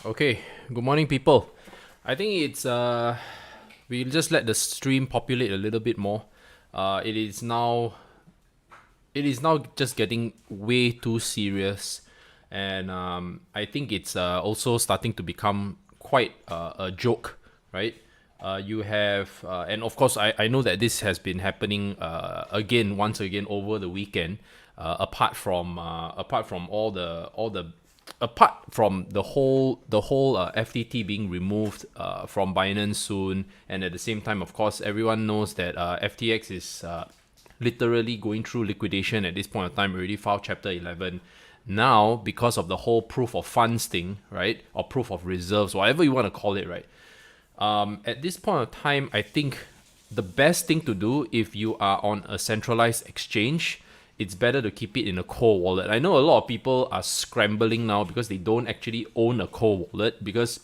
Okay, good morning, people. I think it's we'll just let the stream populate a little bit more. It is now just getting way too serious, and I think it's also starting to become quite a joke, right? You have, and of course, I know that this has been happening once again over the weekend. Apart from the whole FTT being removed from Binance soon, and at the same time, of course, everyone knows that FTX is literally going through liquidation at this point of time. Already filed Chapter 11. Now, because of the whole proof of funds thing, right, or proof of reserves, whatever you want to call it, right. At this point of time, I think the best thing to do if you are on a centralized exchange, it's better to keep it in a cold wallet. I know a lot of people are scrambling now because they don't actually own a cold wallet because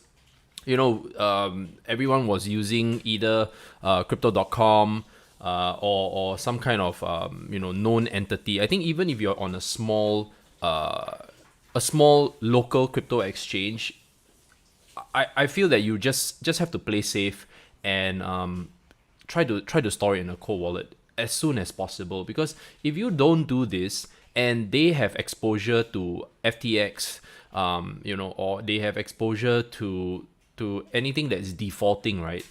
everyone was using either crypto.com or some kind of known entity. I think even if you're on a small local crypto exchange, I feel that you just have to play safe and try to store it in a cold wallet as soon as possible, because if you don't do this and they have exposure to FTX, or they have exposure to anything that is defaulting, right,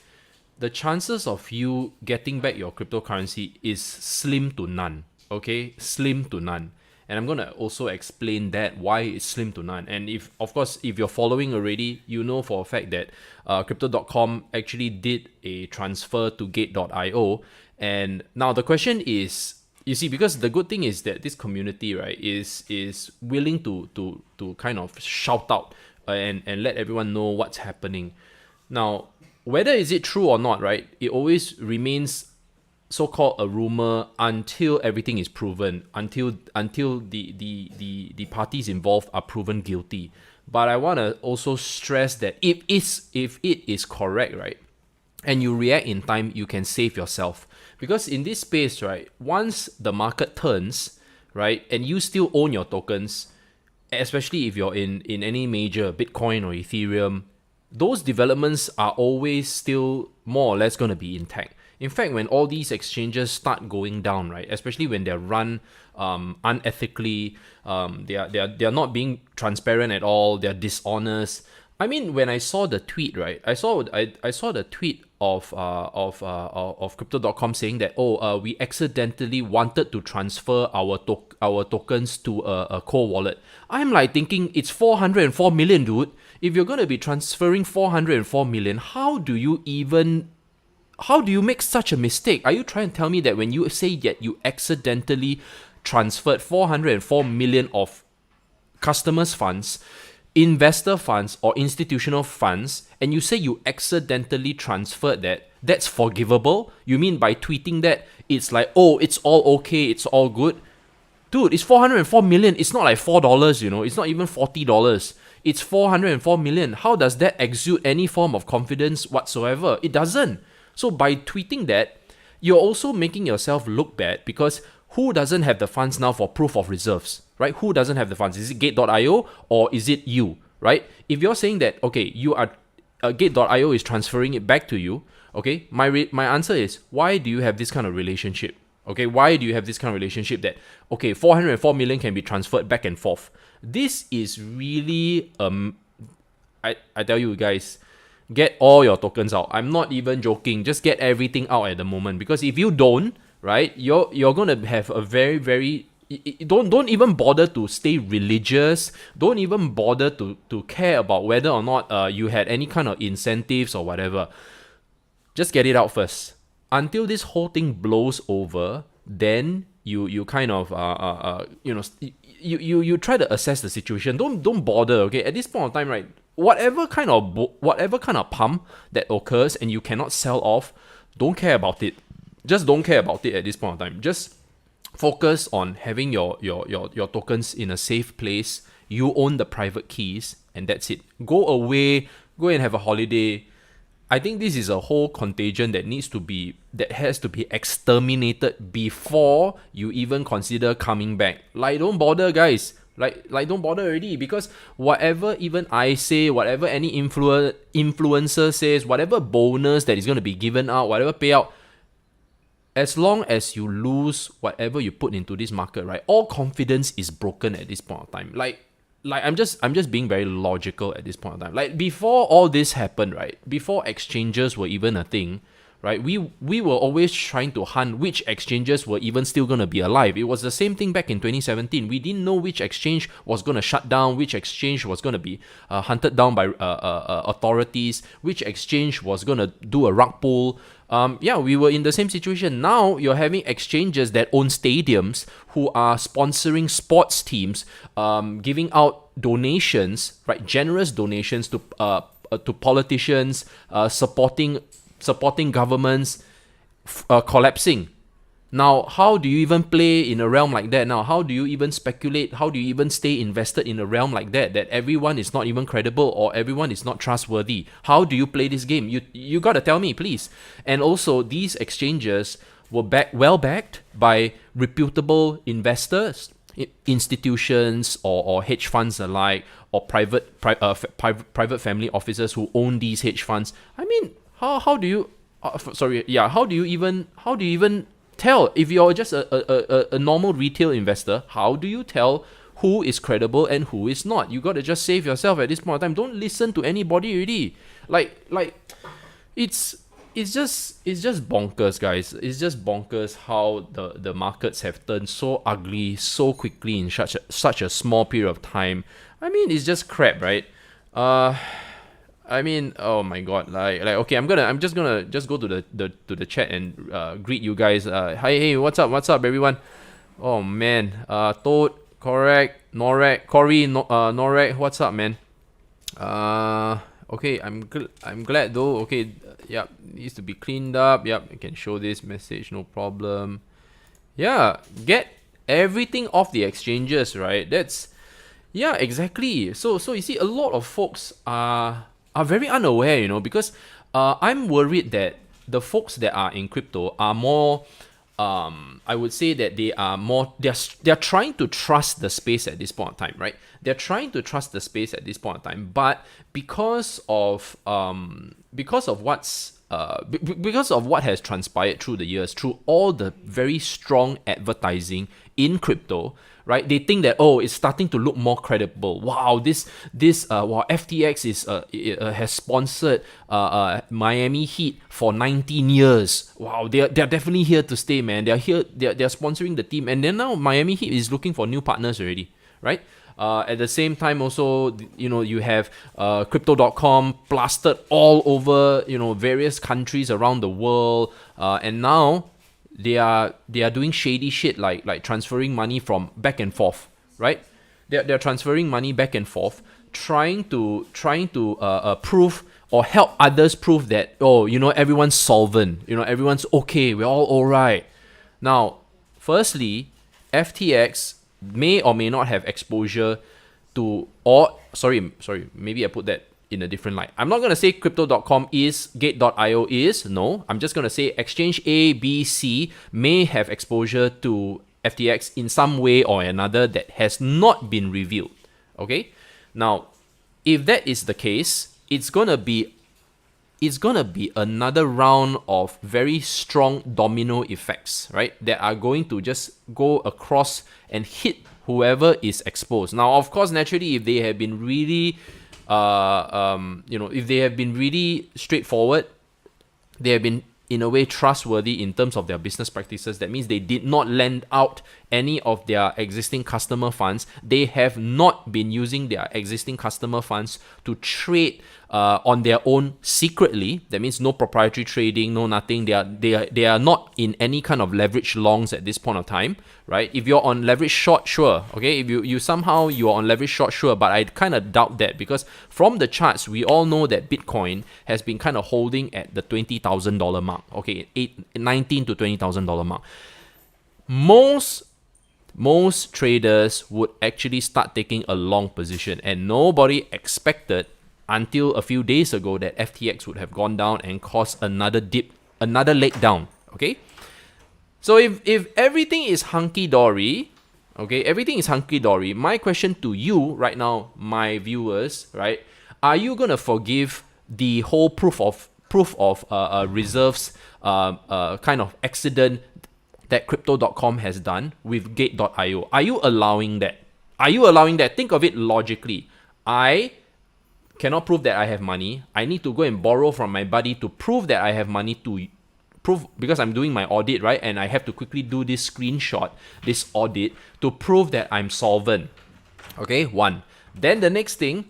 the chances of you getting back your cryptocurrency is slim to none. Okay, slim to none. And I'm gonna also explain that why it's slim to none. And if you're following already, you know for a fact that crypto.com actually did a transfer to gate.io. And now the question is, you see, because the good thing is that this community, right, is willing to kind of shout out and let everyone know what's happening. Now, whether is it true or not, right, it always remains so-called a rumor until everything is proven, until the parties involved are proven guilty. But I want to also stress that if it is correct, right, and you react in time, you can save yourself. Because in this space, right, once the market turns, right, and you still own your tokens, especially if you're in any major Bitcoin or Ethereum, those developments are always still more or less going to be intact. In fact, when all these exchanges start going down, right, especially when they're run unethically, they are not being transparent at all, they're dishonest. I mean, when I saw the tweet, right, I saw the tweet of crypto.com saying that we accidentally wanted to transfer our tokens to a cold wallet. I'm like thinking, it's 404 million, dude. If you're gonna be transferring 404 million, how do you make such a mistake? Are you trying to tell me that when you say that you accidentally transferred 404 million of customers' funds, investor funds, or institutional funds, and you say you accidentally transferred that's forgivable? You mean by tweeting that, it's like, oh, it's all okay, it's all good? Dude, it's 404 million. It's not like $4, it's not even $40. It's 404 million. How does that exude any form of confidence whatsoever? It doesn't. So by tweeting that, you're also making yourself look bad, because who doesn't have the funds now for proof of reserves, right? Who doesn't have the funds? Is it gate.io or is it you, right? If you're saying that, okay, you are gate.io is transferring it back to you, okay, my answer is, why do you have this kind of relationship? Okay, why do you have this kind of relationship that, okay, 404 million can be transferred back and forth? This is really, I tell you guys, get all your tokens out. I'm not even joking. Just get everything out at the moment, because if you don't, right, you're gonna have a very, very, don't even bother to stay religious. Don't even bother to care about whether or not you had any kind of incentives or whatever. Just get it out first. Until this whole thing blows over, then you kind of you try to assess the situation. Don't bother. Okay, at this point of time, right, whatever kind of pump that occurs and you cannot sell off, don't care about it. Just don't care about it at this point of time. Just focus on having your tokens in a safe place. You own the private keys, and that's it. Go away, go and have a holiday. I think this is a whole contagion that has to be exterminated before you even consider coming back. Like, don't bother, guys. Like don't bother already, because whatever even I say, whatever any influencer says, whatever bonus that is going to be given out, whatever payout, as long as you lose whatever you put into this market, right, all confidence is broken at this point of time. Like I'm just being very logical at this point of time. Like before all this happened, right, before exchanges were even a thing, right, we were always trying to hunt which exchanges were even still going to be alive. It was the same thing back in 2017. We didn't know which exchange was going to shut down, which exchange was going to be hunted down by authorities, which exchange was going to do a rug pull. Yeah, we were in the same situation. Now you're having exchanges that own stadiums who are sponsoring sports teams, giving out donations, right, generous donations to politicians, supporting governments collapsing. Now, how do you even play in a realm like that? Now, how do you even speculate? How do you even stay invested in a realm like that everyone is not even credible or everyone is not trustworthy? How do you play this game? You gotta tell me, please. And also, these exchanges were well backed by reputable investors, institutions or hedge funds alike, or private family offices who own these hedge funds. I mean, how do you how do you even tell if you're just a normal retail investor? How do you tell who is credible and who is not? You gotta just save yourself at this point of time. Don't listen to anybody already. Like it's just bonkers, guys. It's just bonkers how the markets have turned so ugly so quickly in such a small period of time. I mean, it's just crap, right? I mean, oh my god, like okay, I'm just gonna go to the chat and greet you guys. Hey, what's up, everyone? Oh man, Toad, correct, Norek, Cory, Norek, what's up, man? Okay, I'm glad though. Okay, yep, needs to be cleaned up. Yep, I can show this message, no problem. Yeah, get everything off the exchanges, right? Yeah, exactly. So you see, a lot of folks are very unaware, because I'm worried that the folks that are in crypto are more, I would say that they're trying to trust the space at this point in time, right? They're trying to trust the space at this point in time, but because of what has transpired through the years, through all the very strong advertising in crypto, right? They think that, oh, it's starting to look more credible. Wow, FTX has sponsored Miami Heat for 19 years. Wow, they're definitely here to stay, man. They're sponsoring the team, and then now Miami Heat is looking for new partners already, right? At the same time, also, you have crypto.com plastered all over, various countries around the world, and now they are doing shady shit like transferring money from back and forth, right? They're transferring money back and forth, trying to prove or help others prove that, oh, everyone's solvent, everyone's okay, we're all alright. Now, firstly, FTX may or may not have exposure to, or sorry, maybe I put that in a different light. I'm not going to say crypto.com is, gate.io is, no. I'm just going to say exchange A, B, C may have exposure to FTX in some way or another that has not been revealed. Okay? Now, if that is the case, it's going to be another round of very strong domino effects, right? That are going to just go across and hit whoever is exposed. Now, of course, naturally, if they have been really, if they have been really straightforward, they have been in a way trustworthy in terms of their business practices. That means they did not lend out any of their existing customer funds. They have not been using their existing customer funds to trade on their own secretly. That means no proprietary trading, no nothing. They are not in any kind of leverage longs at this point of time, right? If you're on leverage short, sure. Okay, if you somehow you are on leverage short, sure. But I kind of doubt that, because from the charts we all know that Bitcoin has been kind of holding at the $20,000 mark. Okay, $19,000 to $20,000 mark. Most traders would actually start taking a long position, and nobody expected until a few days ago that FTX would have gone down and caused another dip, another leg down. Okay, so if everything is hunky-dory, Okay, everything is hunky-dory. My question to you right now, my viewers, right? Are you gonna forgive the whole proof of reserves kind of accident that crypto.com has done with gate.io? Are you allowing that? Are you allowing that? Think of it logically. I cannot prove that I have money. I need to go and borrow from my buddy to prove that I have money to prove, because I'm doing my audit, right? And I have to quickly do this screenshot, this audit, to prove that I'm solvent. Okay, one. Then the next thing,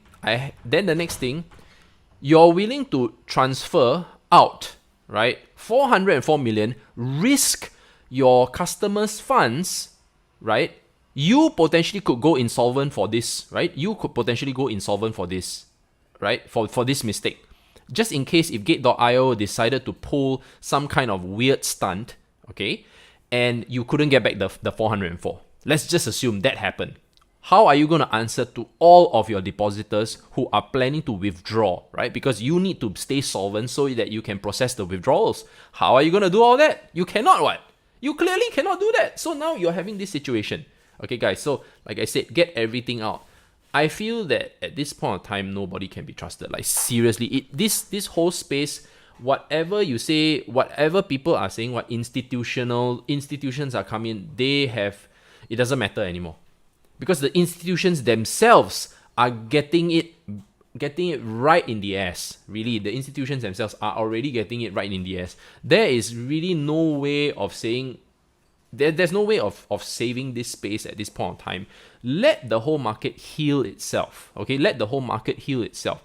you're willing to transfer out, right? 404 million, risk your customers' funds, right? You potentially could go insolvent for this, right? You could potentially go insolvent for this, right? For this mistake. Just in case if Gate.io decided to pull some kind of weird stunt, okay, and you couldn't get back the 404. Let's just assume that happened. How are you going to answer to all of your depositors who are planning to withdraw, right? Because you need to stay solvent so that you can process the withdrawals. How are you going to do all that? You cannot, what? You clearly cannot do that. So now you're having this situation. Okay, guys, so like I said, get everything out. I feel that at this point of time, nobody can be trusted. Like seriously, this whole space, whatever you say, whatever people are saying, what institutions are coming, it doesn't matter anymore, because the institutions themselves are getting it right in the ass. Really, the institutions themselves are already getting it right in the ass. There is really no way of saying. There's no way of saving this space at this point of time. Let the whole market heal itself. Okay, let the whole market heal itself.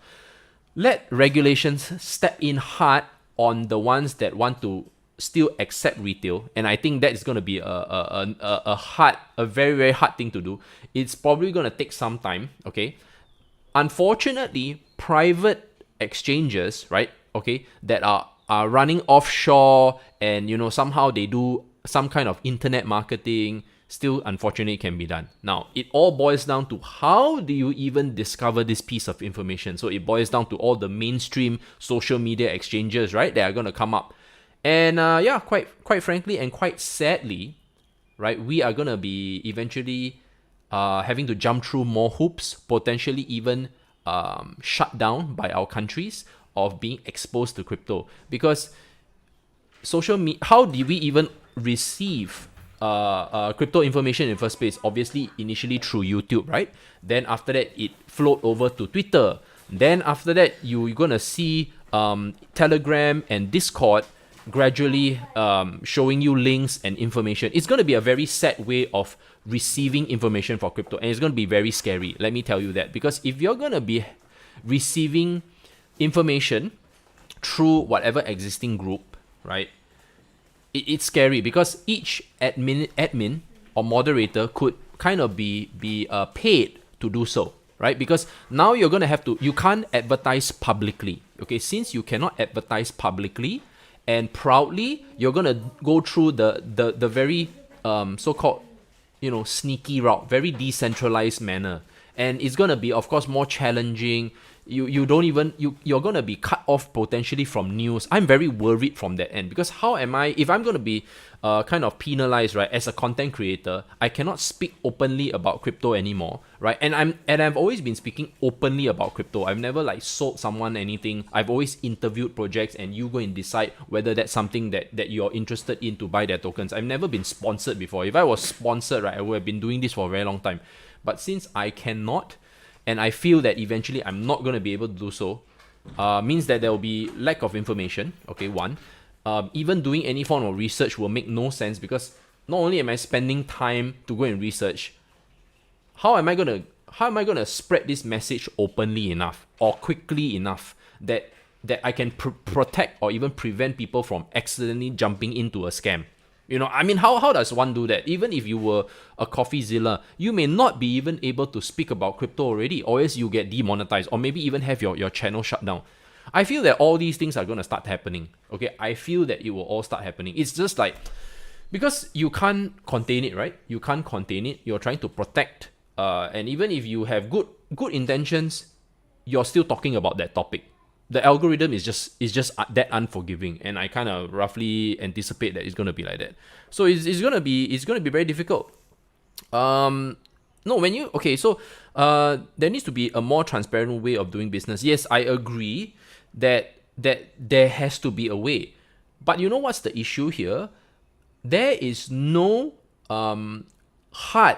Let regulations step in hard on the ones that want to still accept retail, and I think that is going to be a very very hard thing to do. It's probably going to take some time. Okay, unfortunately, private exchanges, right? Okay, that are running offshore, and somehow they do some kind of internet marketing, still unfortunately can be done. Now, it all boils down to how do you even discover this piece of information. So it boils down to all the mainstream social media exchanges, right, that are going to come up. And quite frankly and quite sadly, right, we are going to be eventually having to jump through more hoops, potentially even shut down by our countries of being exposed to crypto. Because how did we even receive crypto information in the first place? Obviously, initially through YouTube, right? Then after that, it flowed over to Twitter. Then after that, you're gonna see Telegram and Discord gradually showing you links and information. It's gonna be a very sad way of receiving information for crypto, and it's gonna be very scary. Let me tell you that, because if you're gonna be receiving information through whatever existing group, right? It's scary, because each admin or moderator could kind of be paid to do so, right? Because now you can't advertise publicly. Okay, since you cannot advertise publicly and proudly, you're gonna go through the very so-called sneaky route, very decentralized manner, and it's gonna be, of course, more challenging. You're gonna be cut off potentially from news. I'm very worried from that end, because if I'm gonna be kind of penalized, right, as a content creator, I cannot speak openly about crypto anymore, right? And I've always been speaking openly about crypto. I've never sold someone anything. I've always interviewed projects, and you go and decide whether that's something that you're interested in to buy their tokens. I've never been sponsored before. If I was sponsored, right, I would have been doing this for a very long time. But since I cannot, and I feel that eventually I'm not going to be able to do so, means that there will be lack of information. Okay, one. Even doing any form of research will make no sense, because not only am I spending time to go and research, how am I gonna spread this message openly enough or quickly enough that I can protect or even prevent people from accidentally jumping into a scam? How does one do that? Even if you were a CoffeeZilla, you may not be even able to speak about crypto already, or else you get demonetized, or maybe even have your channel shut down. I feel that all these things are going to start happening. Okay, I feel that it will all start happening. It's just because you can't contain it, right? You can't contain it. You're trying to protect, and even if you have good intentions, you're still talking about that topic. The algorithm is just that unforgiving, and I kind of roughly anticipate that it's going to be like that. So it's going to be very difficult. No, when you okay, so there needs to be a more transparent way of doing business. Yes, I agree that there has to be a way. But you know what's the issue here? There is no hard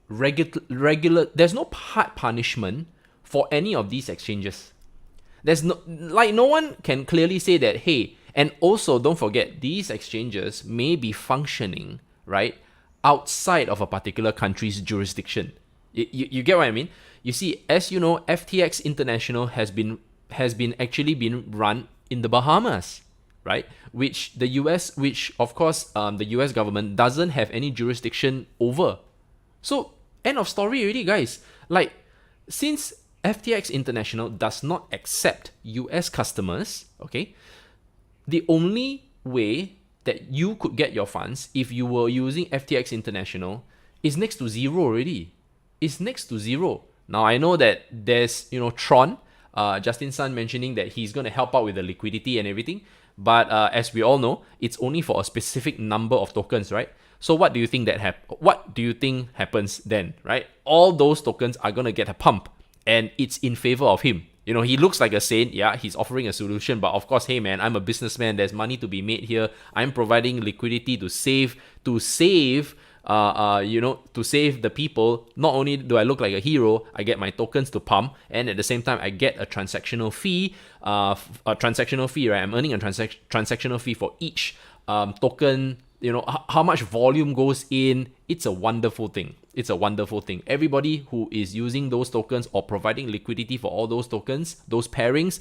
regular there's no hard punishment for any of these exchanges. There's no one can clearly say that, hey, and also don't forget these exchanges may be functioning, right, outside of a particular country's jurisdiction. You get what I mean? You see, as you know, FTX International has been actually been run in the Bahamas, right? Which of course the US government doesn't have any jurisdiction over. So end of story already, guys. Like, since FTX International does not accept US customers, okay, the only way that you could get your funds if you were using FTX International is next to zero already. It's next to zero. Now I know that there's Tron, Justin Sun mentioning that he's going to help out with the liquidity and everything, but as we all know, it's only for a specific number of tokens, right? So what do you think what do you think happens then, right? All those tokens are going to get a pump, and it's in favor of him. He looks like a saint. Yeah, he's offering a solution, but of course, hey man, I'm a businessman. There's money to be made here. I'm providing liquidity to save to save the people. Not only do I look like a hero, I get my tokens to pump, and at the same time, I get a transactional fee. Right? I'm earning a transactional fee for each token. How much volume goes in. It's a wonderful thing. Everybody who is using those tokens or providing liquidity for all those tokens, those pairings,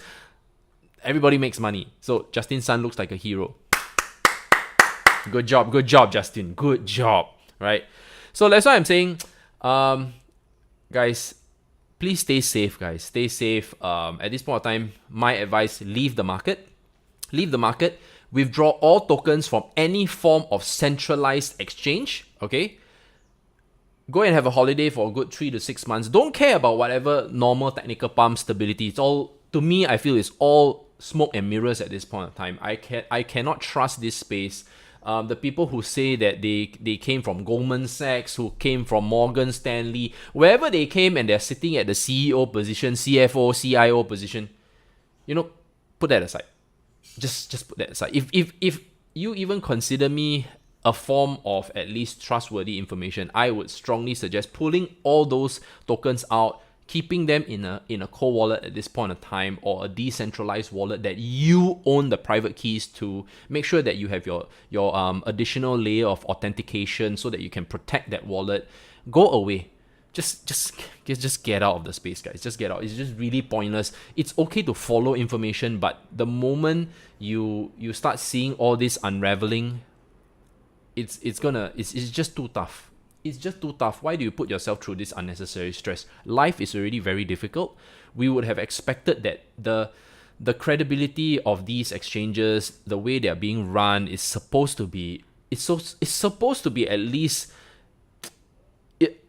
everybody makes money. So Justin Sun looks like a hero. Good job, Justin. Good job, right? So that's why I'm saying, guys, please stay safe, guys. Stay safe. At this point of time, my advice, leave the market. Withdraw all tokens from any form of centralized exchange, okay? Go and have a holiday for a good 3 to 6 months. Don't care about whatever normal technical pump stability. It's all, to me, I feel it's all smoke and mirrors at this point of time. I cannot trust this space. The people who say that they came from Goldman Sachs, who came from Morgan Stanley, wherever they came and they're sitting at the CEO position, CFO, CIO position, put that aside. Just put that aside. If you even consider me a form of at least trustworthy information, I would strongly suggest pulling all those tokens out, keeping them in a cold wallet at this point of time, or a decentralized wallet that you own the private keys to. Make sure that you have your additional layer of authentication so that you can protect that wallet. Go away. Just get out of the space, guys. Just get out. It's just really pointless. It's okay to follow information, but the moment you start seeing all this unraveling, it's just too tough. It's just too tough. Why do you put yourself through this unnecessary stress? Life is already very difficult. We would have expected that the credibility of these exchanges, the way they are being run, is supposed to be at least.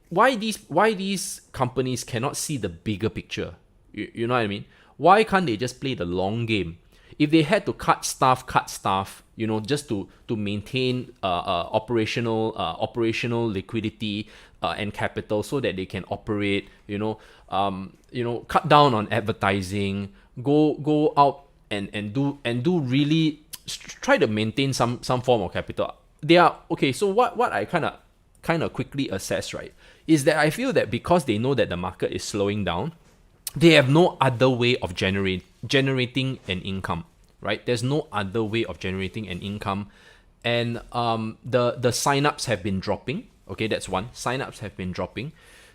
Why these companies cannot see the bigger picture? You know what I mean? Why can't they just play the long game? If they had to cut staff, just to maintain operational liquidity and capital so that they can operate, cut down on advertising, go out and do really try to maintain some form of capital. They are okay. So what I kind of quickly assess, right, is that I feel that because they know that the market is slowing down, they have no other way of generating an income, right? There's no other way of generating an income, and the signups have been dropping. Okay, that's one. Signups have been dropping,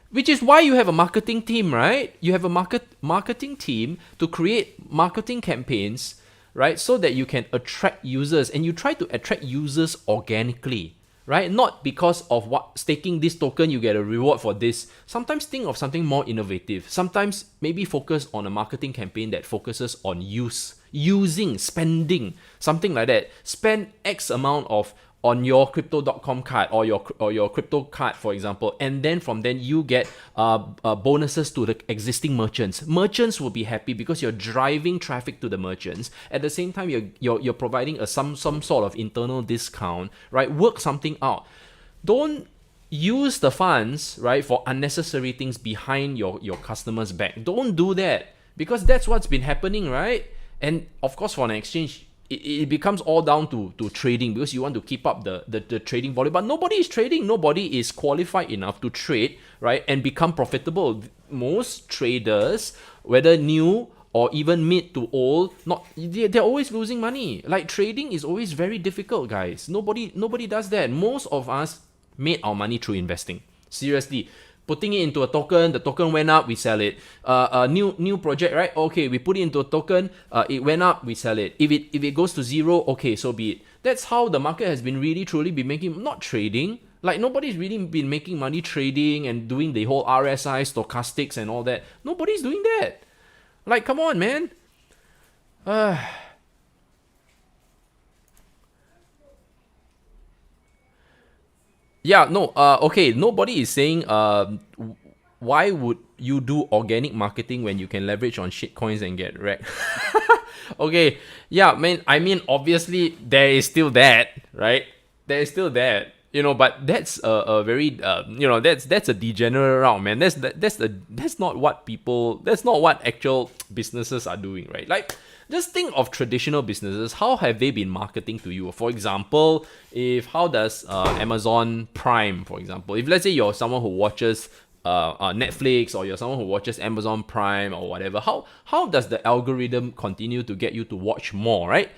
which is why you have a marketing team, right? You have a marketing team to create marketing campaigns, right, so that you can attract users, and you try to attract users organically. Right? Not because of what staking this token, you get a reward for this. Sometimes think of something more innovative. Sometimes maybe focus on a marketing campaign that focuses on spending, something like that. Spend X amount on your crypto.com card or your crypto card, for example, and then from then you get bonuses to the existing merchants. Merchants will be happy because you're driving traffic to the merchants. At the same time, you're providing some sort of internal discount, right? Work something out. Don't use the funds, right, for unnecessary things behind your customers' back. Don't do that, because that's what's been happening, right? And of course, for an exchange, it becomes all down to trading, because you want to keep up the trading volume. But nobody is trading. Nobody is qualified enough to trade, right, and become profitable. Most traders, whether new or even mid to old, they're always losing money. Like, trading is always very difficult, guys. Nobody does that. Most of us made our money through investing. Seriously. Putting it into a token, the token went up, we sell it. A new project, right? Okay, we put it into a token, it went up, we sell it. If it goes to zero, okay, so be it. That's how the market has been really truly been making, not trading. Like, nobody's really been making money trading and doing the whole RSI, stochastics and all that. Nobody's doing that. Like, come on, man. Yeah, no, okay, nobody is saying why would you do organic marketing when you can leverage on shitcoins and get wrecked? Okay, yeah, man, I mean, obviously, there is still that, right? There is still that, but that's a very, that's a degenerate route, man. That's not what actual businesses are doing, right? Like, just think of traditional businesses. How have they been marketing to you? For example, how does Amazon Prime, for example, if let's say you're someone who watches Netflix, or you're someone who watches Amazon Prime or whatever, how does the algorithm continue to get you to watch more, right?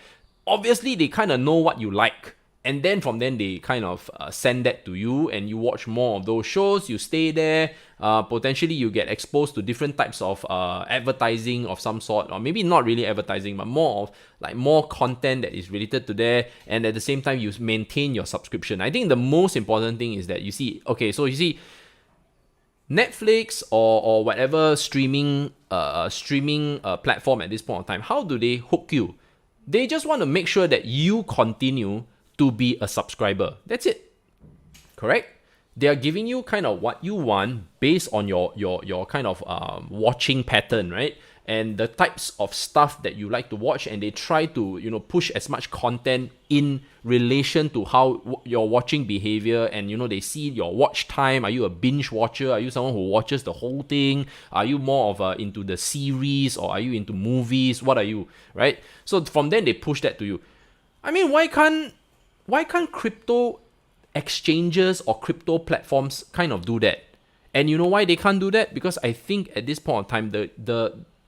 Obviously, they kind of know what you like. And then from then they kind of send that to you, and you watch more of those shows. You stay there. Potentially you get exposed to different types of advertising of some sort, or maybe not really advertising, but more content that is related to there. And at the same time, you maintain your subscription. I think the most important thing is that you see Netflix or whatever streaming platform at this point of time. How do they hook you? They just want to make sure that you continue to be a subscriber. That's it. Correct? They are giving you kind of what you want based on your kind of watching pattern, right? And the types of stuff that you like to watch, and they try to push as much content in relation to how your watching behavior, and they see your watch time. Are you a binge watcher? Are you someone who watches the whole thing? Are you more of into the series, or are you into movies? What are you, right? So from then they push that to you. I mean, why can't crypto exchanges or crypto platforms kind of do that? And you know why they can't do that? Because I think at this point in time,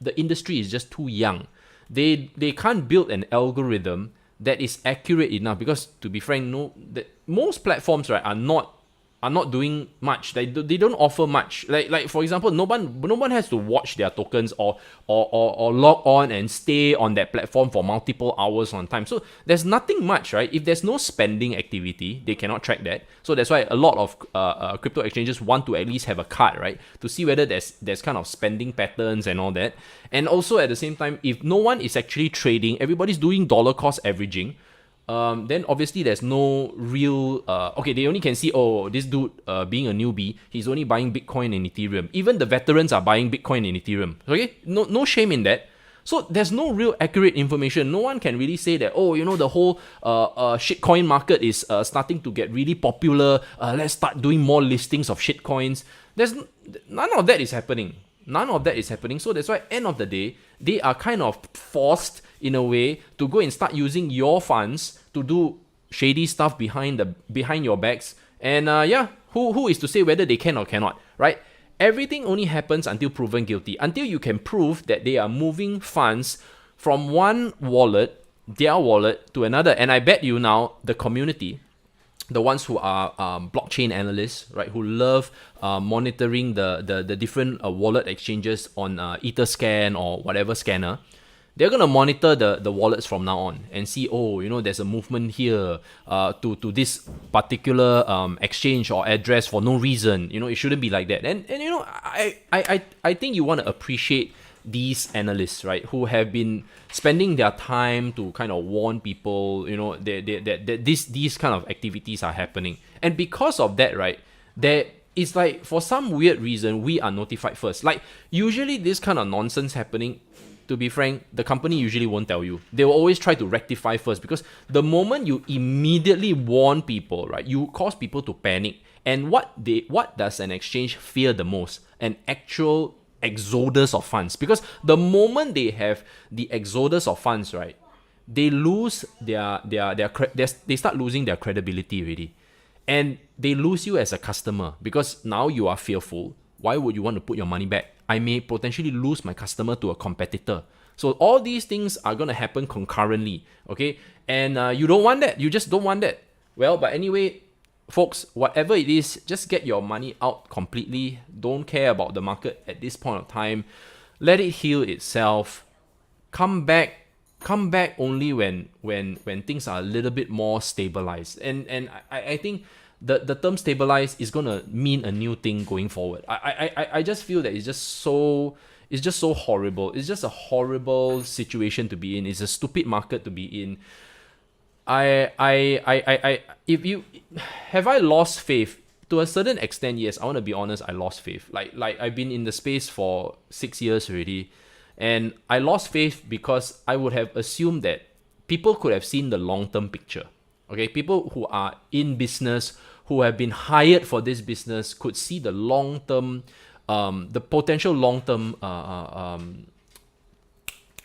the industry is just too young. They can't build an algorithm that is accurate enough. Because to be frank, most platforms, right, are not doing much. They don't offer much. Like for example, no one has to watch their tokens or log on and stay on that platform for multiple hours on time. So there's nothing much, right? If there's no spending activity, they cannot track that. So that's why a lot of crypto exchanges want to at least have a card, right, to see whether there's kind of spending patterns and all that. And also at the same time, if no one is actually trading, everybody's doing dollar cost averaging. Then obviously there's no real they only can see, this dude being a newbie, he's only buying Bitcoin and Ethereum. Even the veterans are buying Bitcoin and Ethereum. Okay, no shame in that. So there's no real accurate information. No one can really say that, the whole shitcoin market is starting to get really popular. Let's start doing more listings of shitcoins. None of that is happening. So that's why, end of the day, they are kind of forced in a way to go and start using your funds to do shady stuff behind your backs. And who is to say whether they can or cannot, right? Everything only happens until proven guilty. Until you can prove that they are moving funds from one wallet, their wallet, to another. And I bet you now, the community, the ones who are blockchain analysts, right, who love monitoring the different wallet exchanges on Etherscan or whatever scanner, they're going to monitor the wallets from now on and see, there's a movement here to this particular exchange or address for no reason. It shouldn't be like that. And I think you want to appreciate these analysts, right, who have been spending their time to kind of warn people, that these kind of activities are happening. And because of that, right, it's like, for some weird reason, we are notified first. Like, usually this kind of nonsense happening, to be frank, the company usually won't tell you. They will always try to rectify first, because the moment you immediately warn people, right, you cause people to panic. And what does an exchange fear the most? An actual exodus of funds. Because the moment they have the exodus of funds, right, they lose they start losing their credibility already. And they lose you as a customer, because now you are fearful. Why would you want to put your money back? I may potentially lose my customer to a competitor. So all these things are going to happen concurrently, okay? And you don't want that. You just don't want that. Well, but anyway, folks, whatever it is, just get your money out completely. Don't care about the market at this point of time. Let it heal itself. Come back only when things are a little bit more stabilized. And I think the term stabilized is gonna mean a new thing going forward. I just feel that it's just so horrible. It's just a horrible situation to be in. It's a stupid market to be in. If you have I lost faith to a certain extent, yes, I want to be honest, I lost faith. Like I've been in the space for 6 years already, and I lost faith because I would have assumed that people could have seen the long-term picture. Okay, people who are in business, who have been hired for this business, could see the long-term, the potential long-term,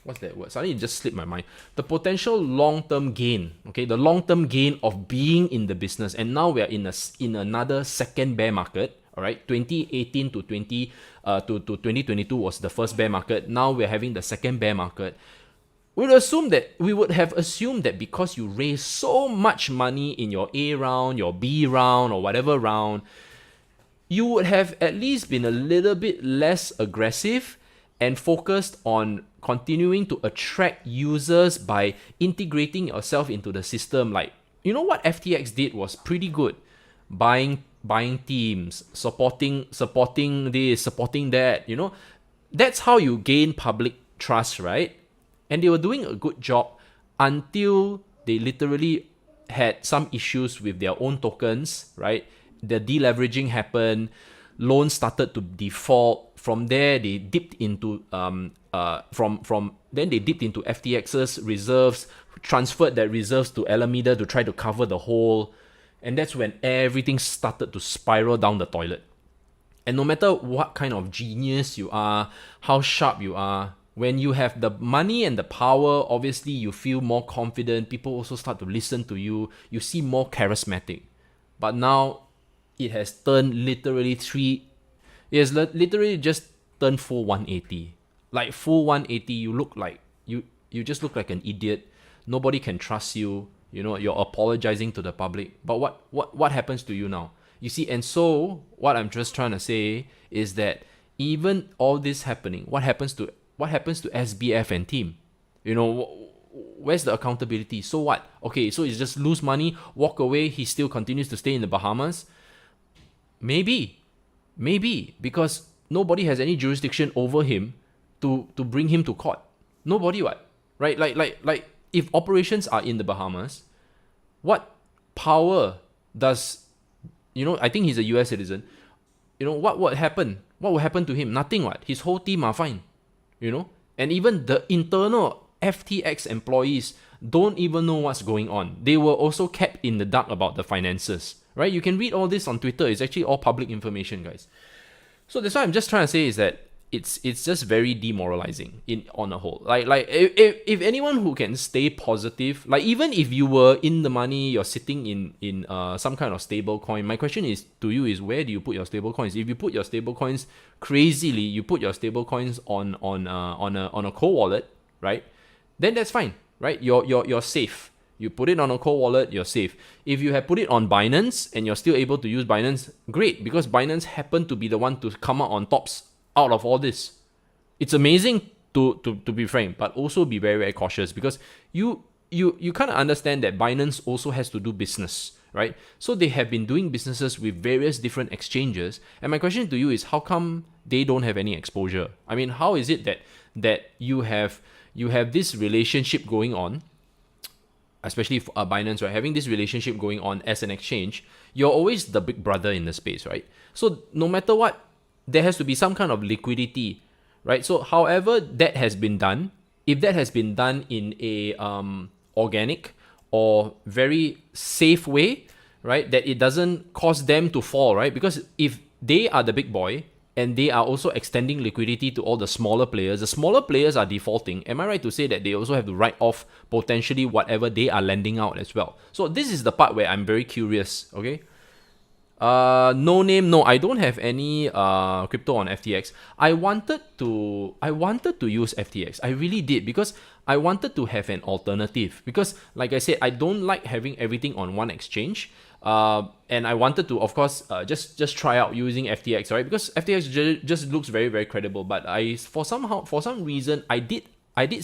what's that word? Suddenly it just slipped my mind. The potential long-term gain, okay, the long-term gain of being in the business. And now we are in another second bear market. All right, 2018 to 2022 was the first bear market. Now we're having the second bear market. We would have assumed that because you raised so much money in your A round, your B round, or whatever round, you would have at least been a little bit less aggressive and focused on continuing to attract users by integrating yourself into the system. Like, you know what FTX did was pretty good. Buying teams, supporting this, supporting that, you know. That's how you gain public trust, right? And they were doing a good job until they literally had some issues with their own tokens, right? The deleveraging happened, loans started to default. From there, they dipped into then they dipped into FTX's reserves, transferred their reserves to Alameda to try to cover the hole, and that's when everything started to spiral down the toilet. And no matter what kind of genius you are, how sharp you are, when you have the money and the power, obviously you feel more confident. People also start to listen to you. You seem more charismatic. But now it has turned literally just turned full 180. Like full 180, you look like you just look like an idiot. Nobody can trust you. You know, you're apologizing to the public. But what happens to you now? You see, and so what I'm just trying to say is that even all this happening, what happens to SBF and team? You know, where's the accountability? So what? Okay, so it's just lose money, walk away, he still continues to stay in the Bahamas? Maybe, because nobody has any jurisdiction over him to bring him to court. Nobody, what? Right? Like if operations are in the Bahamas, what power does, you know, I think he's a US citizen. You know, what would happen? What will happen to him? Nothing, what? His whole team are fine. You know? And even the internal FTX employees don't even know what's going on. They were also kept in the dark about the finances. Right? You can read all this on Twitter. It's actually all public information, guys. So that's what I'm just trying to say is that it's just very demoralizing on a whole. Like if anyone who can stay positive, like even if you were in the money, you're sitting in some kind of stable coin. My question is to you is, where do you put your stable coins? If you put your stable coins crazily, you put your stable coins on a cold wallet, right? Then that's fine, right? You're safe. You put it on a cold wallet, you're safe. If you have put it on Binance and you're still able to use Binance, great, because Binance happened to be the one to come out on tops out of all this. It's amazing to be frank, but also be very, very cautious, because you kind of understand that Binance also has to do business, right? So they have been doing businesses with various different exchanges. And my question to you is, how come they don't have any exposure? I mean, how is it that you have this relationship going on, especially for Binance, right? Having this relationship going on as an exchange, you're always the big brother in the space, right? So no matter what, there has to be some kind of liquidity, right? So however that has been done, if that has been done in a organic or very safe way, right, that it doesn't cause them to fall, right? Because if they are the big boy and they are also extending liquidity to all the smaller players, the smaller players are defaulting. Am I right to say that they also have to write off potentially whatever they are lending out as well? So this is the part where I'm very curious, okay? No name, no, I don't have any crypto on FTX. I wanted to use FTX. I really did, because I wanted to have an alternative, because like I said, I don't like having everything on one exchange. And I wanted to, of course, just try out using FTX, right? Because FTX just looks very, very credible. But for some reason, I did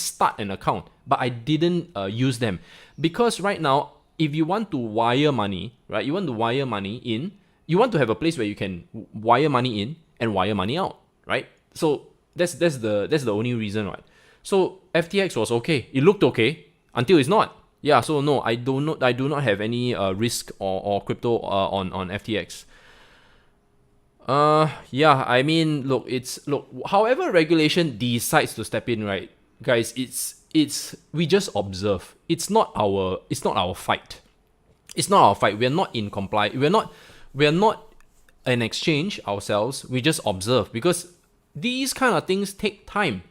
start an account, but I didn't use them, because right now, if you want to wire money, right? You want to wire money in. You want to have a place where you can wire money in and wire money out, right? So that's the only reason, right? So FTX was okay. It looked okay until it's not. Yeah. So no, I do not have any risk or crypto on FTX. Yeah. I mean, look. However regulation decides to step in, right, guys? It's we just observe. It's not our fight. It's not our fight. We're not in comply. We're not an exchange ourselves. We just observe, because these kind of things take time.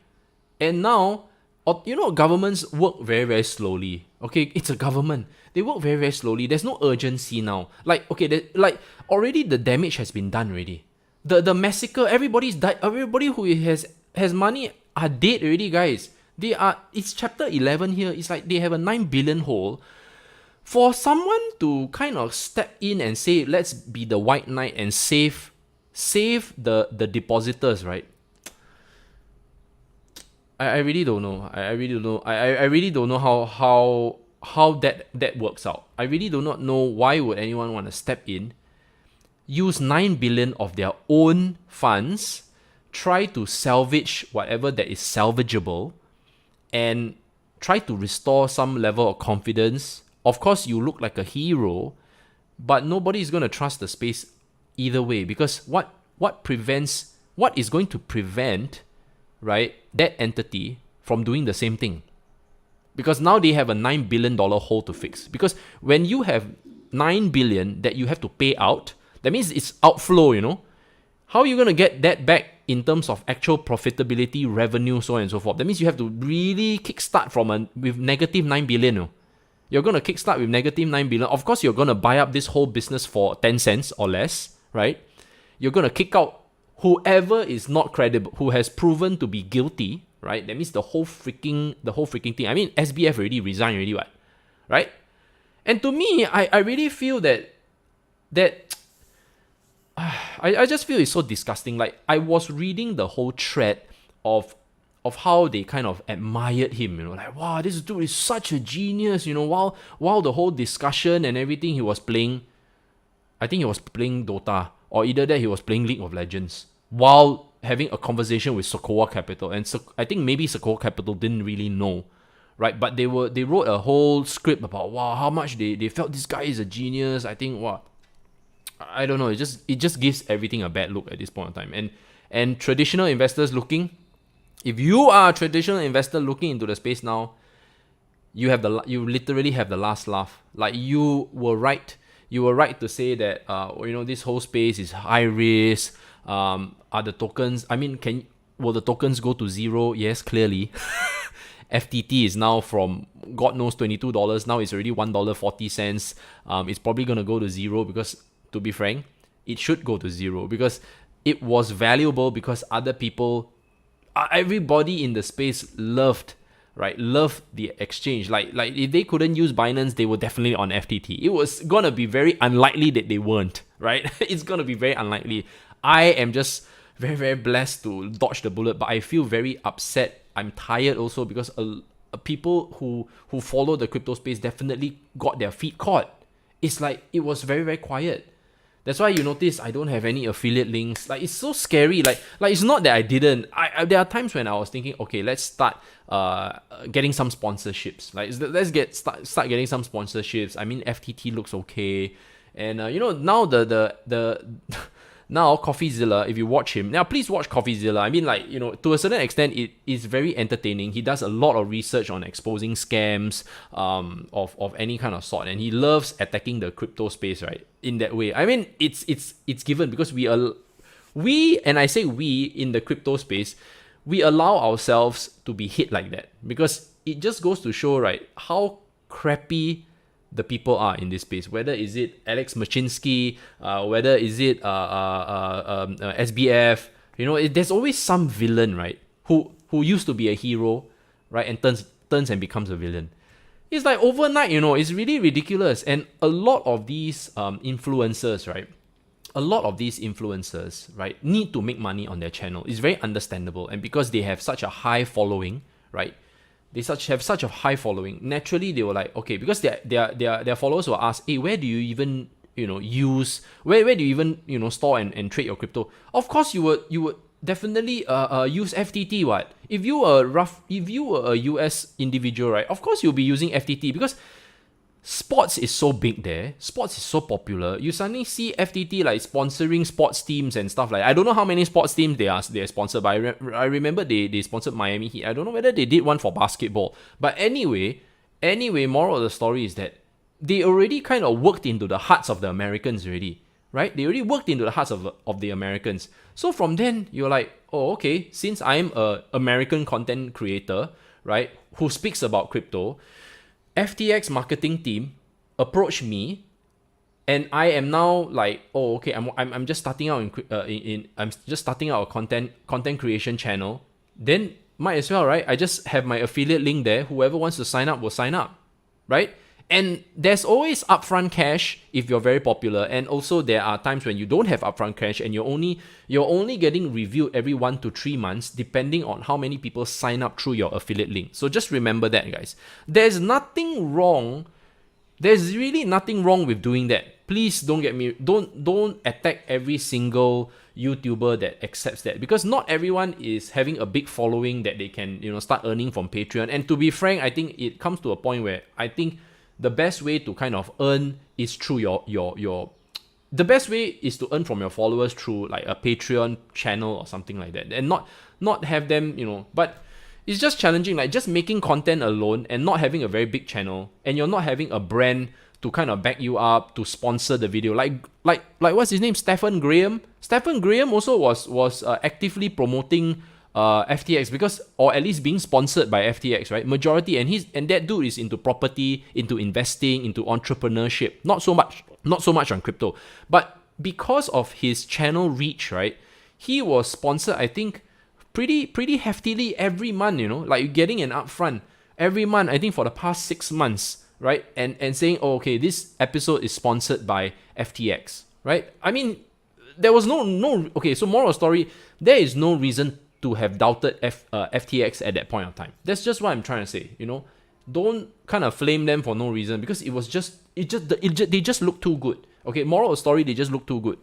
And now, governments work very, very slowly. Okay, it's a government. They work very, very slowly. There's no urgency now. Like, okay, already the damage has been done already. The massacre, everybody's died. Everybody who has money are dead already, guys. It's chapter 11 here. It's like they have a 9 billion hole. For someone to kind of step in and say, let's be the white knight and save the depositors, right? I really don't know. I really don't know how that works out. I really do not know why would anyone want to step in, use 9 billion of their own funds, try to salvage whatever that is salvageable, and try to restore some level of confidence. Of course, you look like a hero, but nobody is going to trust the space either way, because what is going to prevent, right, that entity from doing the same thing? Because now they have a $9 billion hole to fix. Because when you have 9 billion that you have to pay out, that means it's outflow, How are you going to get that back in terms of actual profitability, revenue, so on and so forth? That means you have to really kickstart with negative 9 billion, You're going to kickstart with negative 9 billion. Of course, you're going to buy up this whole business for 10 cents or less, right? You're going to kick out whoever is not credible, who has proven to be guilty, right? That means the whole freaking thing. I mean, SBF already resigned already, what? Right? And to me, I really feel that I just feel it's so disgusting. Like, I was reading the whole thread of how they kind of admired him, like, wow, this dude is such a genius, while the whole discussion and everything, he was playing, I think he was playing Dota, or either that he was playing League of Legends, while having a conversation with Sokoa Capital. And I think maybe Sokoa Capital didn't really know, right? But they wrote a whole script about, wow, how much they felt this guy is a genius. I think, wow, I don't know, it just gives everything a bad look at this point in time. And traditional investors looking, if you are a traditional investor looking into the space now, you literally have the last laugh. Like, you were right to say that this whole space is high risk. Are the tokens, I mean, will the tokens go to zero? Yes, clearly. FTT is now from God knows $22. Now it's already $1.40. It's probably gonna go to zero, because, to be frank, it should go to zero, because it was valuable, because other people, everybody in the space loved the exchange. Like if they couldn't use Binance, they were definitely on FTT. It was gonna be very unlikely that they weren't, right? It's gonna be very unlikely. I am just very, very blessed to dodge the bullet, but I feel very upset. I'm tired also, because people who follow the crypto space definitely got their feet caught. It's like, it was very, very quiet. That's why you notice I don't have any affiliate links. Like, it's so scary. Like it's not that I didn't. There are times when I was thinking, okay, let's start getting some sponsorships. Like, let's start getting some sponsorships. I mean, FTT looks okay, and now the now CoffeeZilla, if you watch him, now please watch CoffeeZilla. I mean, like, to a certain extent, it is very entertaining. He does a lot of research on exposing scams of any kind of sort, and he loves attacking the crypto space, right? In that way. I mean, it's given because we, and I say we in the crypto space, we allow ourselves to be hit like that because it just goes to show, right, how crappy the people are in this space. Whether is it Alex Machinsky, whether is it SBF, there's always some villain, right, who used to be a hero, right, and turns and becomes a villain. It's like overnight, it's really ridiculous. And a lot of these influencers, right, need to make money on their channel. It's very understandable. And because they have such a high following, right, have such a high following, naturally they were like, okay, because their followers will ask, hey, where do you even use, where do you even store and trade your crypto? Of course you would definitely use FTT. What if you were a US individual, right? Of course you'll be using FTT because sports is so big there. Sports is so popular. You suddenly see FTT like sponsoring sports teams and stuff like that. I don't know how many sports teams they're sponsored by. I remember they sponsored Miami Heat. I don't know whether they did one for basketball. But anyway, moral of the story is that they already kind of worked into the hearts of the Americans already, right? They already worked into the hearts of the Americans. So from then, you're like, oh, okay, since I'm a American content creator, right, who speaks about crypto, FTX marketing team approached me, and I am now like, oh, okay, I'm just starting out I'm just starting out a content creation channel. Then might as well, right? I just have my affiliate link there. Whoever wants to sign up will sign up, right? And there's always upfront cash if you're very popular, and also there are times when you don't have upfront cash and you're only getting reviewed every 1 to 3 months, depending on how many people sign up through your affiliate link. So just remember that, guys. There's really nothing wrong with doing that. Please don't attack every single YouTuber that accepts that, because not everyone is having a big following that they can start earning from Patreon. And to be frank, I think it comes to a point where I think the best way to kind of earn is through the best way is to earn from your followers through like a Patreon channel or something like that, and not have them, but it's just challenging, like just making content alone and not having a very big channel, and you're not having a brand to kind of back you up to sponsor the video, like what's his name, Stephen Graham also was actively promoting FTX, because, or at least being sponsored by FTX, right? Majority, and that dude is into property, into investing, into entrepreneurship. Not so much on crypto, but because of his channel reach, right? He was sponsored, I think, pretty heftily every month. Like getting an upfront every month. I think for the past 6 months, right? And saying, oh, okay, this episode is sponsored by FTX, right? I mean, there was no. Okay, so moral story, there is no reason to have doubted FTX at that point of time. That's just what I'm trying to say. Don't kind of flame them for no reason, because they just look too good. Okay, moral of the story, they just look too good.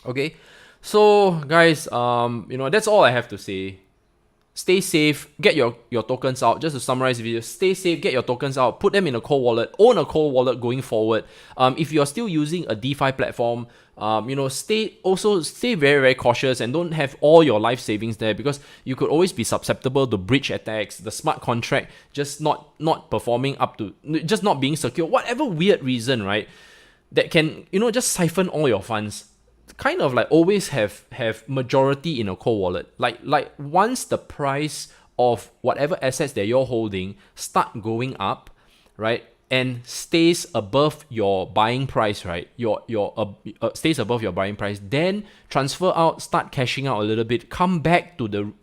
Okay, so guys, that's all I have to say. Stay safe, get your tokens out. Just to summarize the video, stay safe, get your tokens out, put them in a cold wallet, own a cold wallet going forward. If you're still using a DeFi platform, stay very, very cautious and don't have all your life savings there, because you could always be susceptible to breach attacks, the smart contract just not performing up to, just not being secure, whatever weird reason, right? That can, just siphon all your funds. Kind of like always have majority in a cold wallet. Like once the price of whatever assets that you're holding start going up, right, and stays above your buying price, right, stays above your buying price, then transfer out, start cashing out a little bit, come back to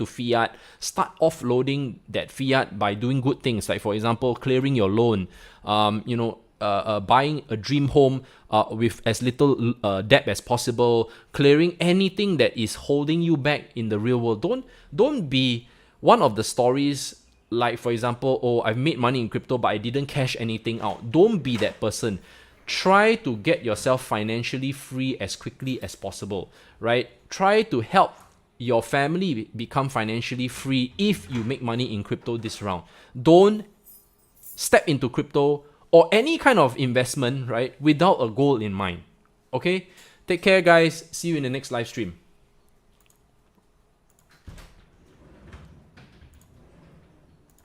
fiat, start offloading that fiat by doing good things, like for example clearing your loan, buying a dream home with as little debt as possible, clearing anything that is holding you back in the real world. Don't be one of the stories, like for example, oh, I've made money in crypto but I didn't cash anything out. Don't be that person. Try to get yourself financially free as quickly as possible, right? Try to help your family become financially free if you make money in crypto this round. Don't step into crypto or any kind of investment, right, without a goal in mind. Okay? Take care, guys. See you in the next live stream.